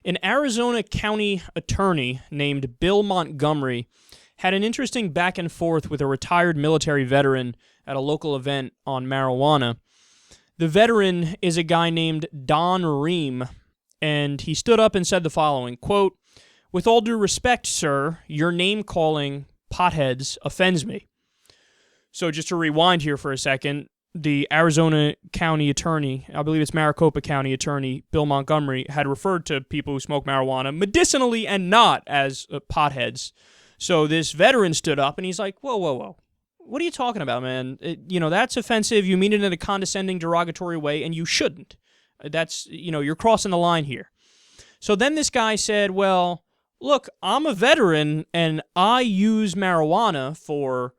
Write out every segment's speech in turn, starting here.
An Arizona county attorney named Bill Montgomery had an interesting back and forth with a retired military veteran at a local event on marijuana. The veteran is a guy named Don Ream, and he stood up and said the following, quote, "With all due respect, sir, your name-calling potheads offends me." So just to rewind here for a second, the Arizona county attorney, I believe it's Maricopa county attorney, Bill Montgomery, had referred to people who smoke marijuana medicinally and not as potheads. So this veteran stood up and he's like, whoa, whoa, whoa. What are you talking about, man? That's offensive. You mean it in a condescending, derogatory way, and you shouldn't. That's, you're crossing the line here. So then this guy said, well, look, I'm a veteran and I use marijuana for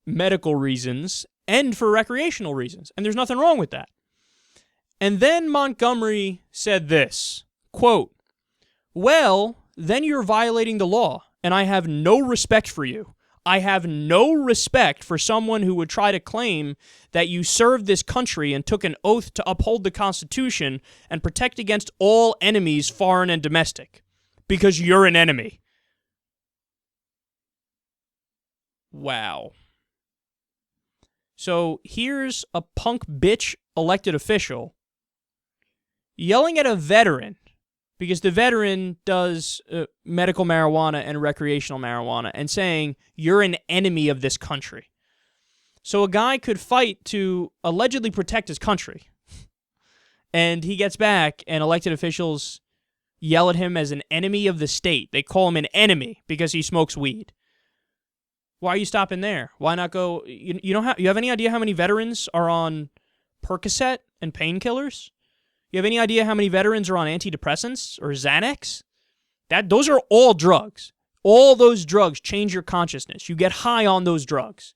medical reasons and for recreational reasons, and there's nothing wrong with that. And then Montgomery said this, quote, "Well, then you're violating the law, and I have no respect for you. I have no respect for someone who would try to claim that you served this country and took an oath to uphold the Constitution and protect against all enemies, foreign and domestic, because you're an enemy." Wow. So here's a punk bitch elected official yelling at a veteran, because the veteran does medical marijuana and recreational marijuana, and saying, you're an enemy of this country. So a guy could fight to allegedly protect his country, and he gets back, and elected officials yell at him as an enemy of the state. They call him an enemy because he smokes weed. Why are you stopping there? Why not go... You have any idea how many veterans are on Percocet and painkillers? You have any idea how many veterans are on antidepressants or Xanax? Those are all drugs. All those drugs change your consciousness. You get high on those drugs.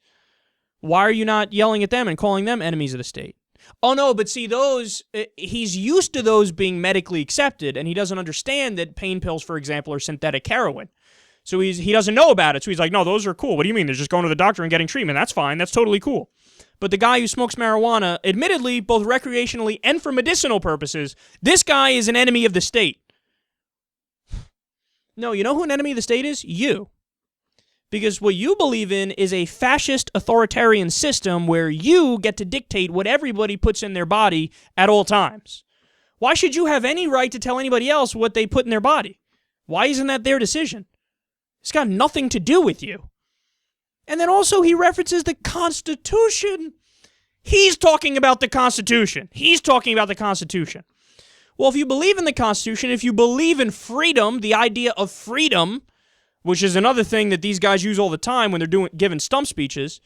Why are you not yelling at them and calling them enemies of the state? Oh, no, but see, he's used to those being medically accepted, and he doesn't understand that pain pills, for example, are synthetic heroin. So he doesn't know about it. So he's like, no, those are cool. What do you mean? They're just going to the doctor and getting treatment. That's fine. That's totally cool. But the guy who smokes marijuana, admittedly, both recreationally and for medicinal purposes, this guy is an enemy of the state. No, you know who an enemy of the state is? You. Because what you believe in is a fascist authoritarian system where you get to dictate what everybody puts in their body at all times. Why should you have any right to tell anybody else what they put in their body? Why isn't that their decision? It's got nothing to do with you. And then also he references the Constitution. He's talking about the Constitution. He's talking about the Constitution. Well, if you believe in the Constitution, if you believe in freedom, the idea of freedom, which is another thing that these guys use all the time when they're giving stump speeches,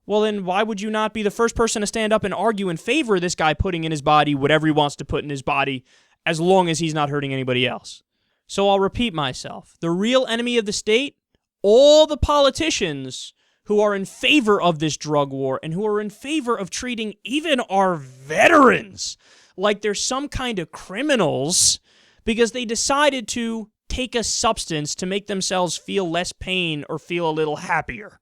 well then why would you not be the first person to stand up and argue in favor of this guy putting in his body whatever he wants to put in his body, as long as he's not hurting anybody else? So I'll repeat myself. The real enemy of the state, all the politicians who are in favor of this drug war and who are in favor of treating even our veterans like they're some kind of criminals because they decided to take a substance to make themselves feel less pain or feel a little happier.